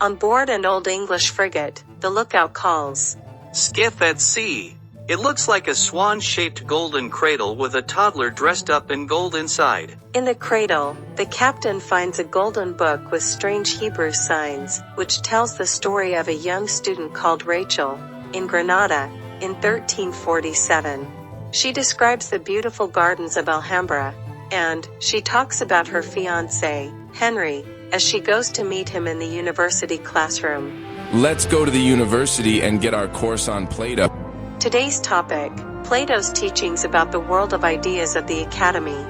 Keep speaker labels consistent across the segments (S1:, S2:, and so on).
S1: On board an Old English frigate, the lookout calls.
S2: Skiff at sea. It looks like a swan-shaped golden cradle with a toddler dressed up in gold inside.
S1: In the cradle, the captain finds a golden book with strange Hebrew signs, which tells the story of a young student called Rachel, in Grenada, in 1347. She describes the beautiful gardens of Alhambra, and she talks about her fiancé, Henry, as she goes to meet him in the university classroom.
S3: Let's go to the university and get our course on Plato.
S1: Today's topic, Plato's teachings about the world of ideas of the Academy.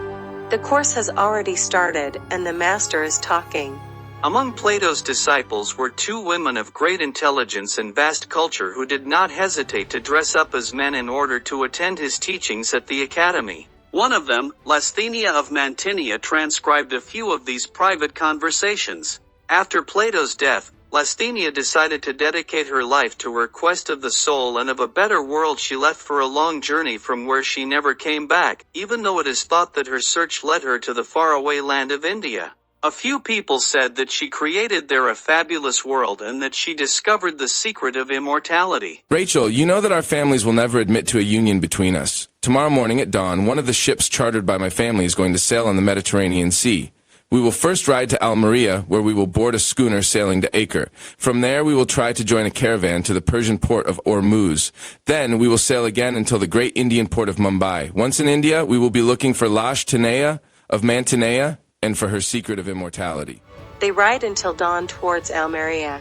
S1: The course has already started, and the master is talking.
S2: Among Plato's disciples were two women of great intelligence and vast culture who did not hesitate to dress up as men in order to attend his teachings at the Academy. One of them, Lasthenia of Mantinea, transcribed a few of these private conversations. After Plato's death, Lasthenia decided to dedicate her life to her quest of the soul and of a better world. She left for a long journey from where she never came back, even though it is thought that her search led her to the faraway land of India. A few people said that she created there a fabulous world and that she discovered the secret of immortality.
S3: Rachel, you know that our families will never admit to a union between us. Tomorrow morning at dawn, one of the ships chartered by my family is going to sail on the Mediterranean Sea. We will first ride to Almeria, where we will board a schooner sailing to Acre. From there, we will try to join a caravan to the Persian port of Ormuz. Then, we will sail again until the great Indian port of Mumbai. Once in India, we will be looking for Lasthenia of Mantinea and for her secret of immortality.
S1: They ride until dawn towards Almeria.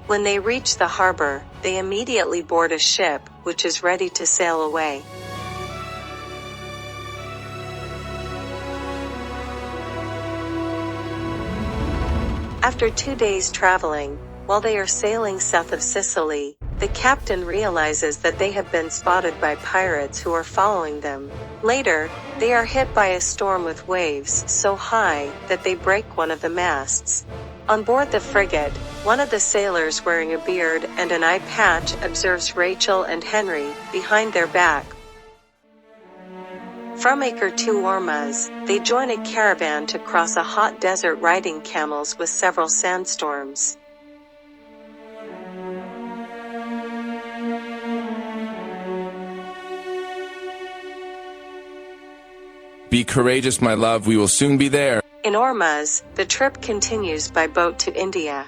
S1: When they reach the harbor, they immediately board a ship, which is ready to sail away. After 2 days traveling, while they are sailing south of Sicily, the captain realizes that they have been spotted by pirates who are following them. Later, they are hit by a storm with waves so high that they break one of the masts. On board the frigate, one of the sailors wearing a beard and an eye patch observes Rachel and Henry behind their back. From Acre to Ormuz, they join a caravan to cross a hot desert riding camels with several sandstorms.
S3: Be courageous, my love, we will soon be there.
S1: In Ormuz, the trip continues by boat to India.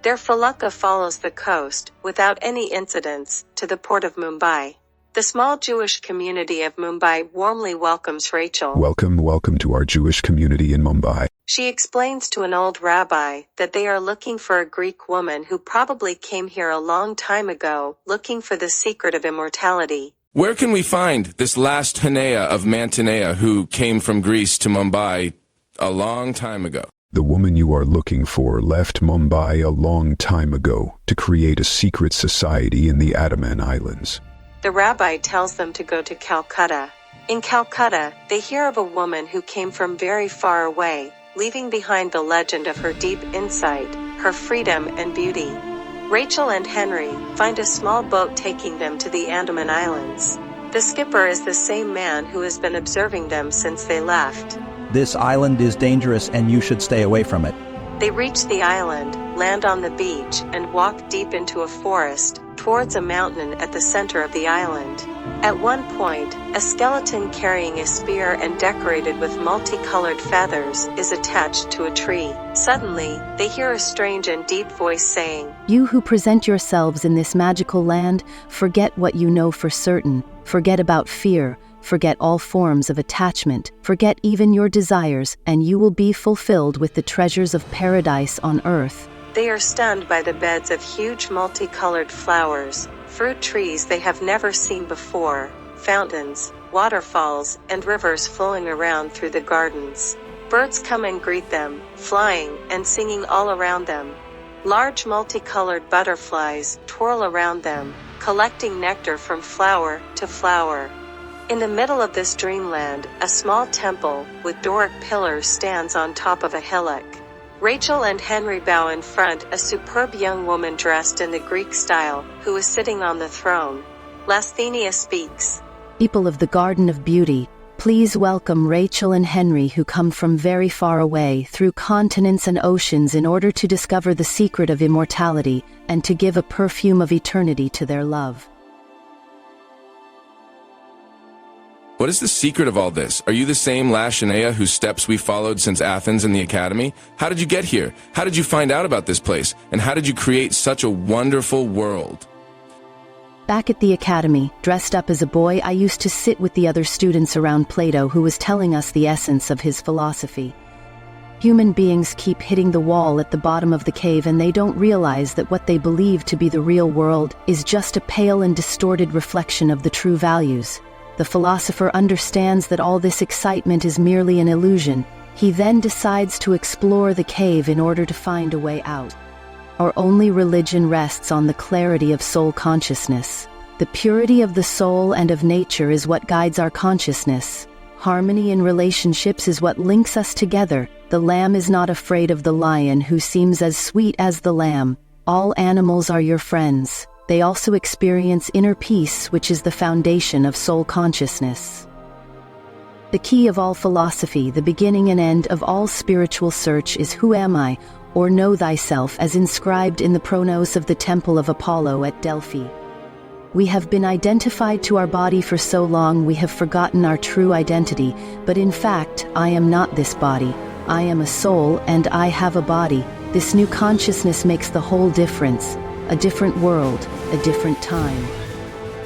S1: Their felucca follows the coast, without any incidents, to the port of Mumbai. The small Jewish community of Mumbai warmly welcomes Rachel.
S4: Welcome to our Jewish community in Mumbai.
S1: She explains to an old rabbi that they are looking for a Greek woman who probably came here a long time ago, looking for the secret of immortality.
S3: Where can we find this Lasthenia of Mantinea who came from Greece to Mumbai a long time ago?
S4: The woman you are looking for left Mumbai a long time ago to create a secret society in the Adaman Islands.
S1: The rabbi tells them to go to Calcutta. In Calcutta, they hear of a woman who came from very far away, leaving behind the legend of her deep insight, her freedom and beauty. Rachel and Henry find a small boat taking them to the Andaman Islands. The skipper is the same man who has been observing them since they left.
S5: This island is dangerous and you should stay away from it.
S1: They reach the island, land on the beach, and walk deep into a forest, towards a mountain at the center of the island. At one point, a skeleton carrying a spear and decorated with multicolored feathers is attached to a tree. Suddenly, they hear a strange and deep voice saying,
S6: "You who present yourselves in this magical land, forget what you know for certain, forget about fear, forget all forms of attachment, forget even your desires, and you will be fulfilled with the treasures of paradise on earth."
S1: They are stunned by the beds of huge multicolored flowers, fruit trees they have never seen before, fountains, waterfalls, and rivers flowing around through the gardens. Birds come and greet them, flying and singing all around them. Large multicolored butterflies twirl around them, collecting nectar from flower to flower. In the middle of this dreamland, a small temple with Doric pillars stands on top of a hillock. Rachel and Henry bow in front a superb young woman dressed in the Greek style, who is sitting on the throne. Lasthenia speaks.
S6: People of the Garden of Beauty, Please welcome Rachel and Henry, who come from very far away, through continents and oceans, in order to discover the secret of immortality and to give a perfume of eternity to their love.
S3: What is the secret of all this? Are you the same Lastheneia whose steps we followed since Athens and the Academy? How did you get here? How did you find out about this place? And how did you create such a wonderful world?
S6: Back at the Academy, dressed up as a boy, I used to sit with the other students around Plato, who was telling us the essence of his philosophy. Human beings keep hitting the wall at the bottom of the cave, and they don't realize that what they believe to be the real world is just a pale and distorted reflection of the true values. The philosopher understands that all this excitement is merely an illusion. He then decides to explore the cave in order to find a way out. Our only religion rests on the clarity of soul consciousness. The purity of the soul and of nature is what guides our consciousness. Harmony in relationships is what links us together. The lamb is not afraid of the lion, who seems as sweet as the lamb. All animals are your friends. They also experience inner peace, which is the foundation of soul consciousness. The key of all philosophy, the beginning and end of all spiritual search, is who am I, or know thyself, as inscribed in the pronos of the Temple of Apollo at Delphi. We have been identified to our body for so long we have forgotten our true identity, but in fact, I am not this body. I am a soul, and I have a body. This new consciousness makes the whole difference. A different world, a different time.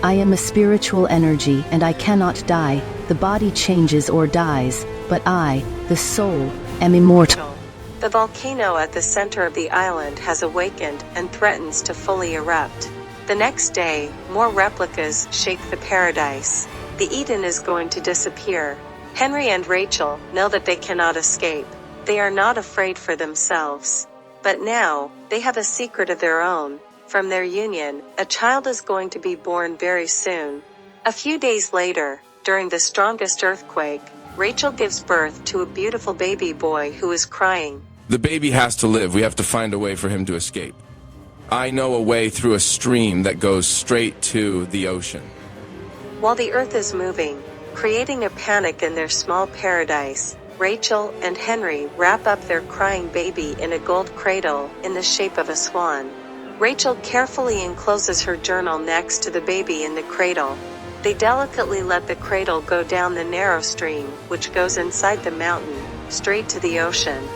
S6: I am a spiritual energy, and I cannot die. The body changes or dies, but I, the soul, am immortal.
S1: The volcano at the center of the island has awakened and threatens to fully erupt. The next day, more replicas shake the paradise. The Eden is going to disappear. Henry and Rachel know that they cannot escape. They are not afraid for themselves. But now, they have a secret of their own. From their union, a child is going to be born very soon. A few days later, during the strongest earthquake, Rachel gives birth to a beautiful baby boy who is crying.
S3: The baby has to live. We have to find a way for him to escape. I know a way through a stream that goes straight to the ocean.
S1: While the earth is moving, creating a panic in their small paradise, Rachel and Henry wrap up their crying baby in a gold cradle in the shape of a swan. Rachel carefully encloses her journal next to the baby in the cradle. They delicately let the cradle go down the narrow stream, which goes inside the mountain, straight to the ocean.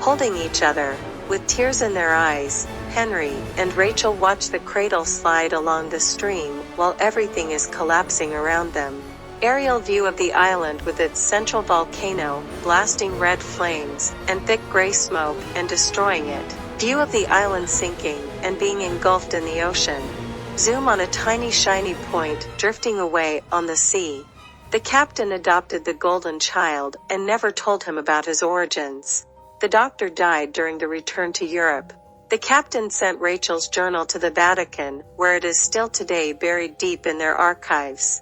S1: Holding each other, with tears in their eyes, Henry and Rachel watch the cradle slide along the stream while everything is collapsing around them. Aerial view of the island with its central volcano, blasting red flames and thick gray smoke and destroying it. View of the island sinking and being engulfed in the ocean. Zoom on a tiny shiny point drifting away on the sea. The captain adopted the golden child and never told him about his origins. The doctor died during the return to Europe. The captain sent Rachel's journal to the Vatican, where it is still today buried deep in their archives.